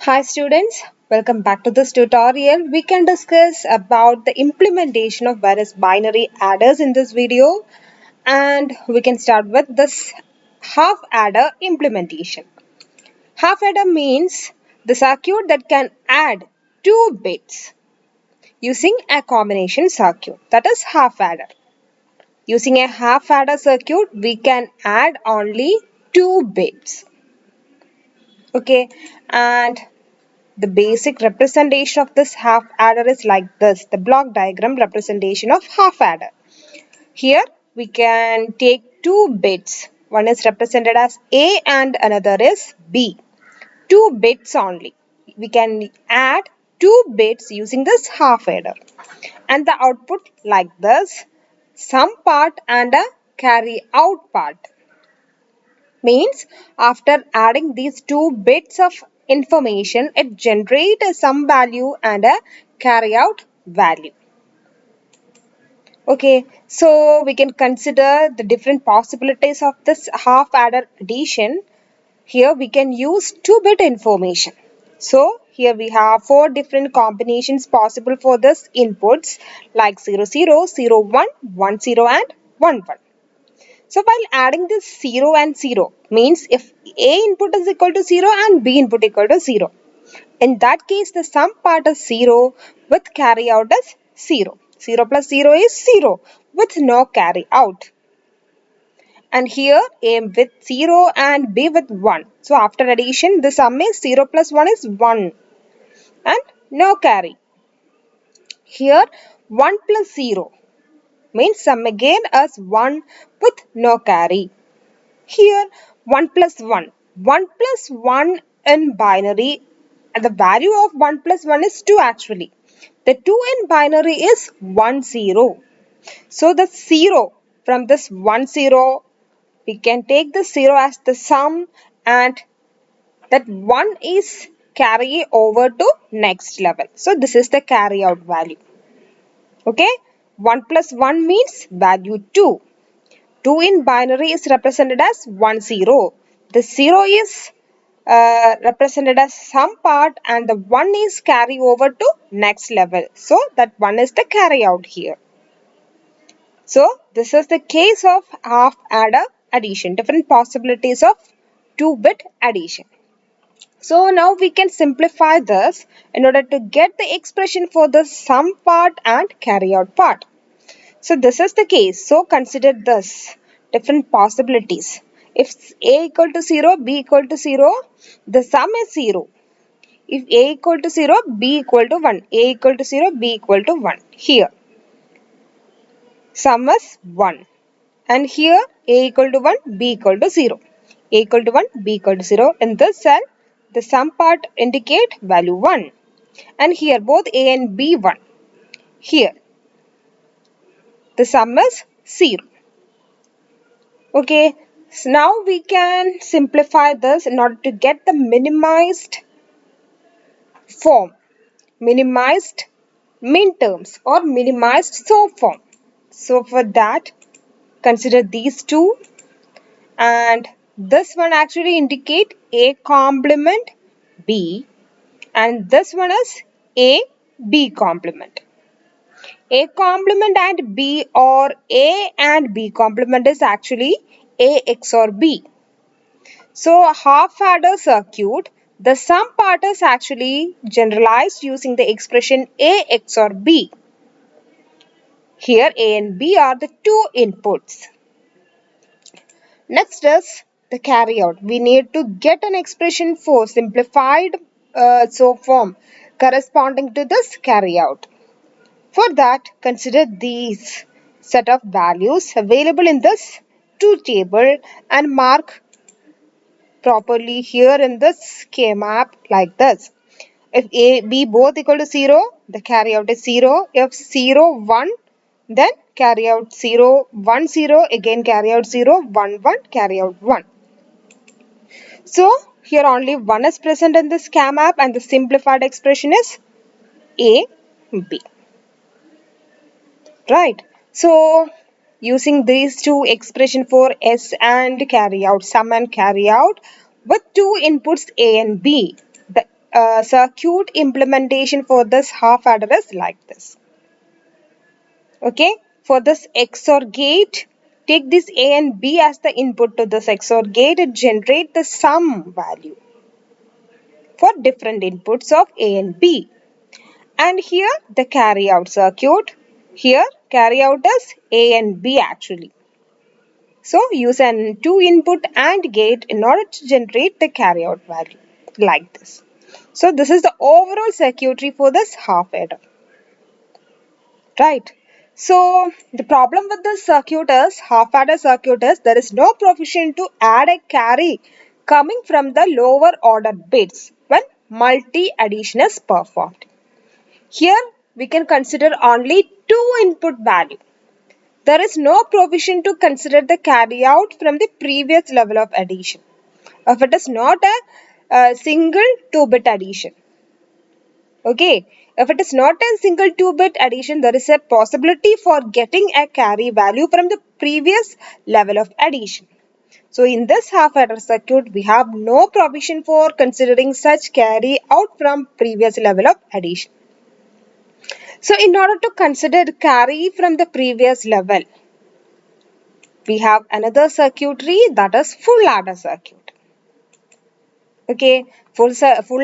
Hi students, welcome back to this tutorial. We can discuss about the implementation of various binary adders in this video, and we can start with this half adder implementation. Half adder means the circuit that can add 2 bits using a combination circuit, that is half adder. Using a half adder circuit we can add only 2 bits. Okay, and the basic representation of this half adder is like this, the block diagram representation of half adder. Here we can take 2 bits. One is represented as A and another is B. 2 bits only. We can add 2 bits using this half adder. And the output like this, sum part and a carry out part. Means after adding these 2 bits of information, it generates a sum value and a carry out value. Okay, so we can consider the different possibilities of this half adder addition. Here we can use 2-bit information. So here we have 4 different combinations possible for this inputs like 0 0, 0 1, 1 0 and 1 1. So while adding this 0 and 0 means if A input is equal to 0 and B input equal to 0. In that case the sum part is 0 with carry out as 0. 0 plus 0 is 0 with no carry out. And here A with 0 and B with 1. So after addition the sum is 0 plus 1 is 1 and no carry. Here 1 plus 0 means sum again as 1 with no carry. Here 1 plus 1. 1 plus 1 in binary, the value of 1 plus 1 is 2 actually. The 2 in binary is 1 0. So the 0 from this 1 0, we can take the 0 as the sum and that 1 is carry over to next level. So this is the carry out value. Okay, 1 plus 1 means value 2. 2 in binary is represented as 1 0. The 0 is represented as sum part and the 1 is carry over to next level. So that 1 is the carry out here. So this is the case of half adder addition, different possibilities of 2-bit addition. So now we can simplify this in order to get the expression for the sum part and carry out part. So this is the case. So consider this different possibilities. If A equal to 0, B equal to 0, the sum is 0. If A equal to 0, B equal to 1. A equal to 0, B equal to 1. Here, sum is 1. And here, A equal to 1, B equal to 0. A equal to 1, B equal to 0. In this cell, the sum part indicate value 1. And here, both A and B 1. Here, the sum is 0. Okay, so now we can simplify this in order to get the minimized form, minimized minterms or minimized SOAP form. So for that, consider these two, and this one actually indicate A complement B and this one is A B complement. A complement and B or A and B complement is actually A XOR B. So half adder circuit, the sum part is actually generalized using the expression A XOR B. Here A and B are the two inputs. Next is the carry out. We need to get an expression for simplified form corresponding to this carry out. For that, consider these set of values available in this truth table and mark properly here in this K map like this. If A, B both equal to 0, the carry out is 0. If 0, 1, then carry out 0, 1, 0, again carry out 0, 1, 1, carry out 1. So, here only 1 is present in this K map and the simplified expression is A, B. Right. So, using these two expression for S and carry out, sum and carry out with two inputs A and B, the circuit implementation for this half adder is like this. Okay, for this XOR gate, take this A and B as the input to this XOR gate and generate the sum value for different inputs of A and B. And here the carry out circuit. Here carry out is A and B actually. So use an 2 input AND gate in order to generate the carry out value like this. So this is the overall circuitry for this half adder. Right. So the problem with this circuit is, half adder circuit is, there is no provision to add a carry coming from the lower order bits when multi addition is performed. Here we can consider only 2 input value. There is no provision to consider the carry out from the previous level of addition if it is not a single 2-bit addition. Okay, if it is not a single 2-bit addition, there is a possibility for getting a carry value from the previous level of addition. So in this half adder circuit, we have no provision for considering such carry out from previous level of addition. So in order to consider carry from the previous level, we have another circuitry, that is full adder circuit. Okay, full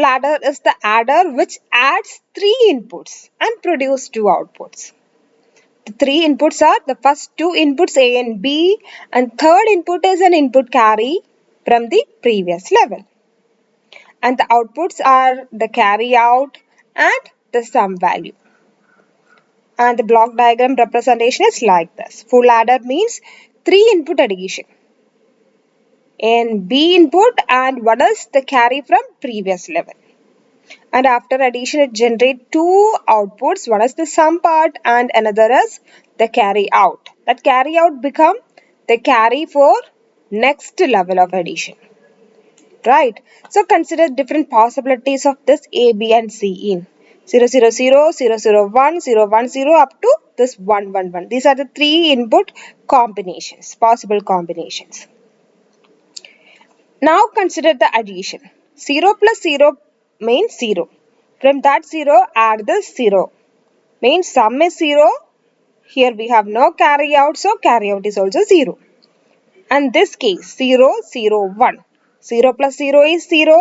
adder is the adder which adds 3 inputs and produce 2 outputs. The 3 inputs are the first 2 inputs A and B, and third input is an input carry from the previous level. And the outputs are the carry out and the sum value. And the block diagram representation is like this. Full adder means 3 input addition. And B input and what is the carry from previous level. And after addition it generates 2 outputs. One is the sum part and another is the carry out. That carry out become the carry for next level of addition. Right. So consider different possibilities of this A, B and C in 0, 0, 0, 0, 0, 1, 0, 1, 0 up to this 1, 1, 1. These are the 3 input combinations, possible combinations. Now consider the addition. 0 plus 0 means 0. From that 0 add this 0. Means sum is 0. Here we have no carry out, so carry out is also 0. And this case 0, 0, 1. 0 plus 0 is 0.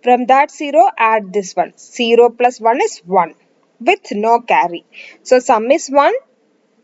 From that 0 add this one. 0 plus 1 is 1 with no carry. So sum is 1,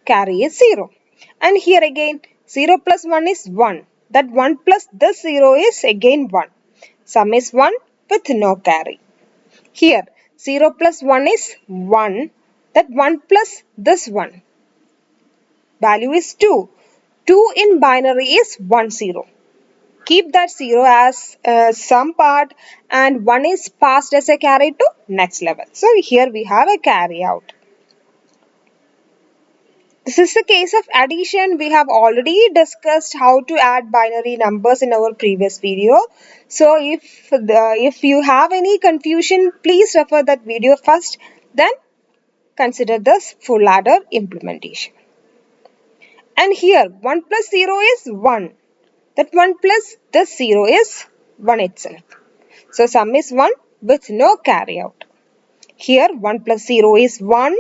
carry is 0. And here again 0 plus 1 is 1. That 1 plus this 0 is again 1. Sum is 1 with no carry. Here 0 plus 1 is 1. That 1 plus this 1. Value is 2. 2 in binary is 1, 0. Keep that 0 as sum part and 1 is passed as a carry to next level. So here we have a carry out. This is the case of addition. We have already discussed how to add binary numbers in our previous video. So if you have any confusion, please refer that video first. Then consider this full adder implementation. And here 1 plus 0 is 1. That 1 plus this 0 is 1 itself. So sum is 1 with no carry out. Here 1 plus 0 is 1.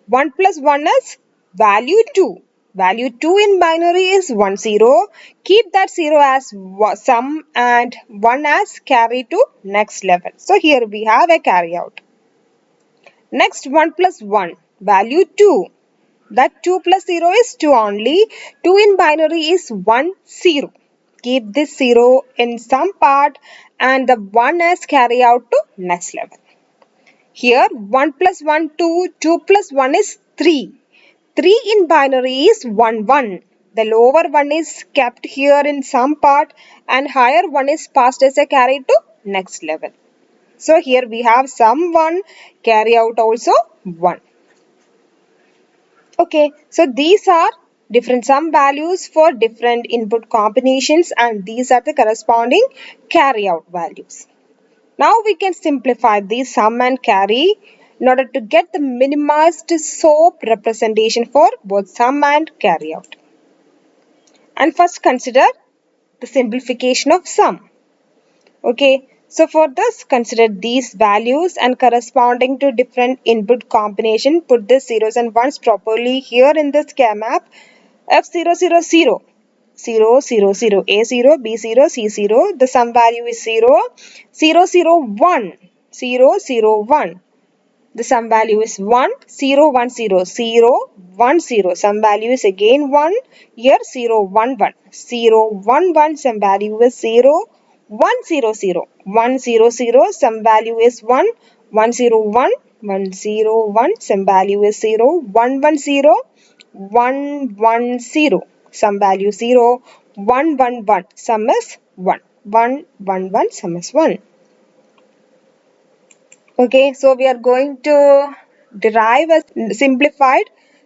1 plus 1 is value 2. Value 2 in binary is 1, 0. Keep that 0 as sum and 1 as carry to next level. So here we have a carry out. Next 1 plus 1, value 2. That 2 plus 0 is 2 only. 2 in binary is 1, 0. Keep this 0 in some part and the 1 as carry out to next level. Here 1 plus 1, 2. 2 plus 1 is 3. 3 in binary is 1, 1. The lower one is kept here in some part and higher one is passed as a carry to next level. So here we have sum 1, carry out also 1. Okay, so these are different sum values for different input combinations and these are the corresponding carry out values. Now we can simplify these sum and carry in order to get the minimized SOAP representation for both sum and carry out. And first consider the simplification of sum. Okay, So for this, consider these values and corresponding to different input combination. Put the zeros and ones properly here in the schema map. F0, 0, 0. 0, 0, 0, A0, B0, C0. The sum value is 0. 0, 0, 1. 0, 0, 1. The sum value is 1, 0, 1, 0, 0, 1, 0. Sum value is again 1. Here 0, 1, 1. 0, 1, 1. Sum value is 0, 1, 0, 0. 1, 0, 0. Sum value is 1, 1, 0, 1. 1, 0, 1. Sum value is 0, 1, 1, 0. 1, 1, 0. Sum value 0, 1, 1, 1. Sum is 1. 1, 1, 1. Sum is 1. Okay, so we are going to derive a simplified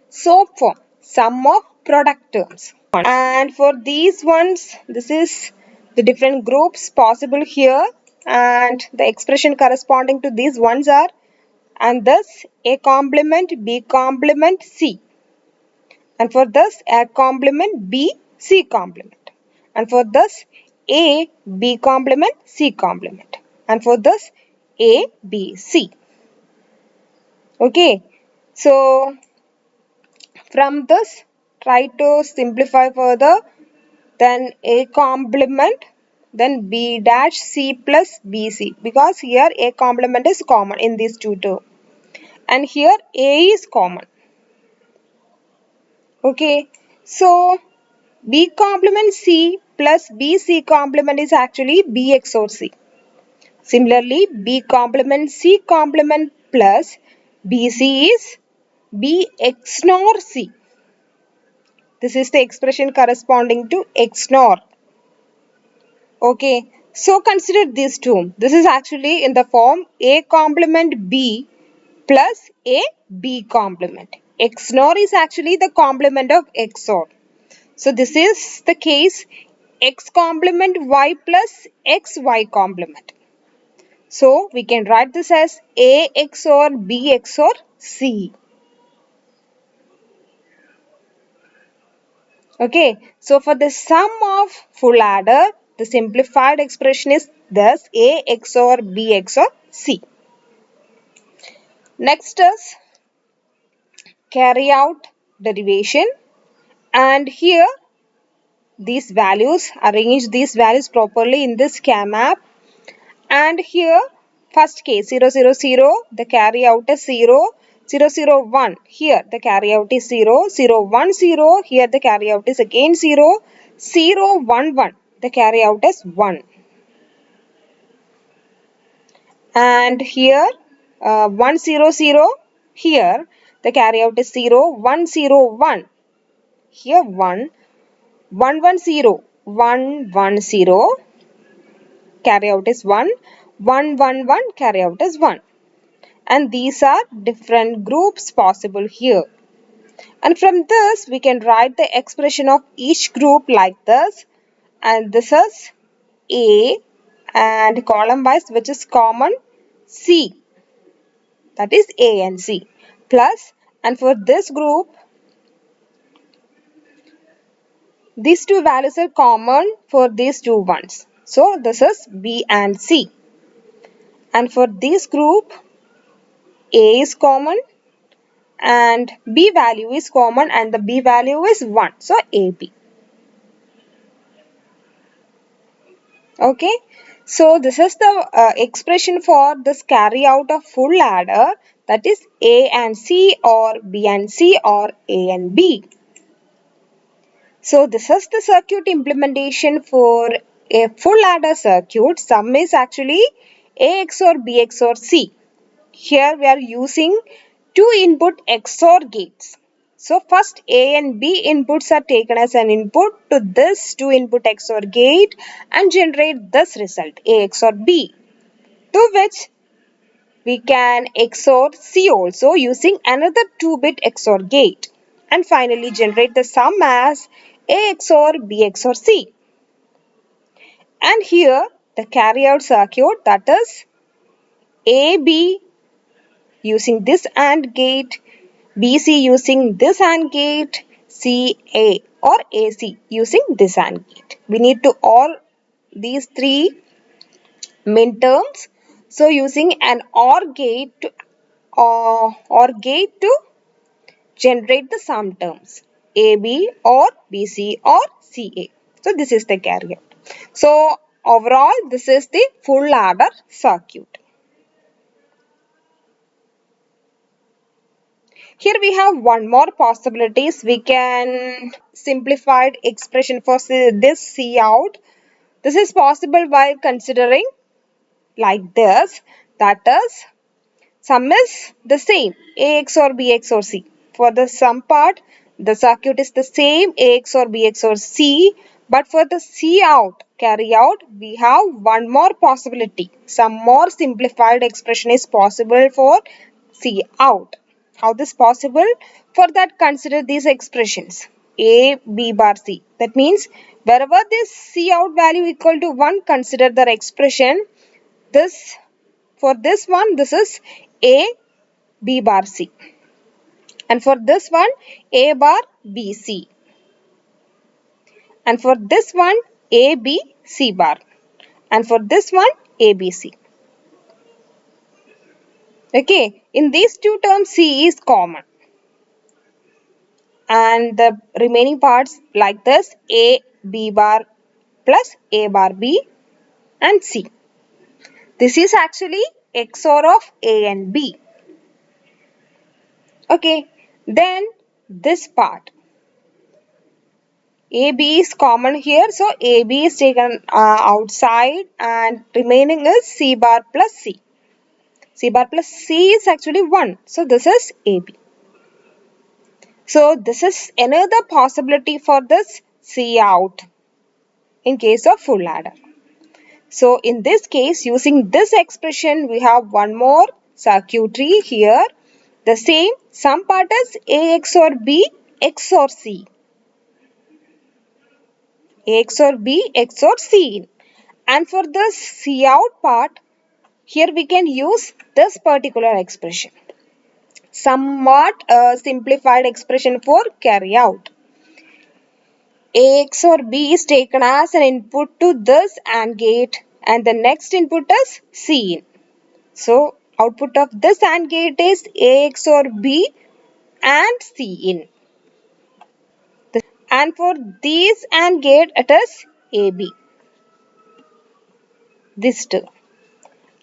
SOAP form, sum of product terms. And for these ones, this is the different groups possible here, and the expression corresponding to these ones are, and thus A complement, B complement, C. And for thus A complement, B, C complement. And for thus A, B complement, C complement. And for thus A, B, C. Okay, so from this, try to simplify further. Then A complement, then B dash C plus BC, because here A complement is common in these two terms, and here A is common. Okay, so B complement C plus BC complement is actually B XOR C. Similarly, B complement C complement plus BC is B XNOR C. This is the expression corresponding to XNOR. Okay, so consider these two. This is actually in the form A complement B plus A B complement. XNOR is actually the complement of XOR. So this is the case X complement Y plus XY complement. So we can write this as A XOR B XOR C. Okay, so for the sum of full adder, the simplified expression is thus A XOR B XOR C. Next is carry out derivation, and here these values, arrange these values properly in this schema map, and here first case 0, 0, 0, the carry out is 0. 0, 0, 1, here the carry out is 0. 0, 1, 0, here the carry out is again 0. 0, 1, 1, the carry out is 1. And here 1, 0, 0, here the carry out is 0. 1, 0, 1, here 1. 1, 1, 0, 1, 1, 0, carry out is 1. 1, 1, 1, carry out is 1. And these are different groups possible here. And from this, we can write the expression of each group like this. And this is A, and column wise, which is common, C. That is A and C. Plus, and for this group, these two values are common for these two ones. So, this is B and C. And for this group, A is common and B value is common, and the B value is 1. So, AB. Okay. So, this is the expression for this carry out of full adder, that is A and C or B and C or A and B. So, this is the circuit implementation for a full adder circuit. Sum is actually A XOR B XOR C. Here we are using two input XOR gates. So first A and B inputs are taken as an input to this two input XOR gate and generate this result A XOR B, to which we can XOR C also using another 2-bit XOR gate, and finally generate the sum as A XOR B XOR C. And here the carry out circuit, that is AB using this AND gate, BC using this AND gate, CA or AC using this AND gate. We need to all these three Minterms. So using an OR gate to generate the sum terms AB or BC or CA. So this is the carryout. So overall this is the full adder circuit. Here we have one more possibilities. We can simplified expression for this C out. This is possible by considering like this, that is sum is the same AX or BX or C. For the sum part, the circuit is the same AX or BX or C. But for the C out, carry out, we have one more possibility. Some more simplified expression is possible for C out. How this possible? For that, consider these expressions A, B bar, C. That means wherever this C out value equal to 1, consider the expression. This for this one, this is A, B bar, C. And for this one, A bar, B, C. And for this one, A, B, C bar. And for this one, A, B, C. Okay, in these two terms, C is common. And the remaining parts like this, A, B bar plus A bar, B and C. This is actually XOR of A and B. Okay, then this part. AB is common here, so AB is taken outside and remaining is C bar plus C. C bar plus C is actually 1, so this is AB. So this is another possibility for this C out in case of full adder. So in this case, using this expression, we have one more circuitry here. The same sum part is A XOR B XOR C. A XOR B XOR C. And for the C out part, here we can use this particular expression. Somewhat simplified expression for carry out. A XOR B is taken as an input to this AND gate and the next input is C. So output of this AND gate is A XOR B and C in. And for these AND gate it is AB. These two.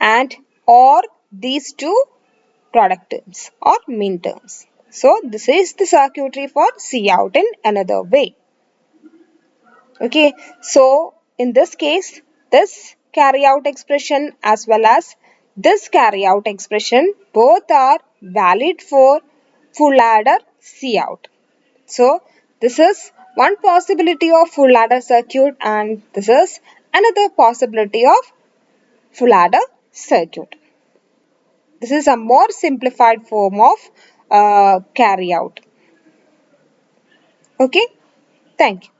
And or these two product terms or min terms. So this is the circuitry for C out in another way. Okay, so in this case, this carry out expression as well as this carry out expression both are valid for full adder C out. So this is one possibility of full adder circuit and this is another possibility of full adder circuit. This is a more simplified form of carry out. Okay, thank you.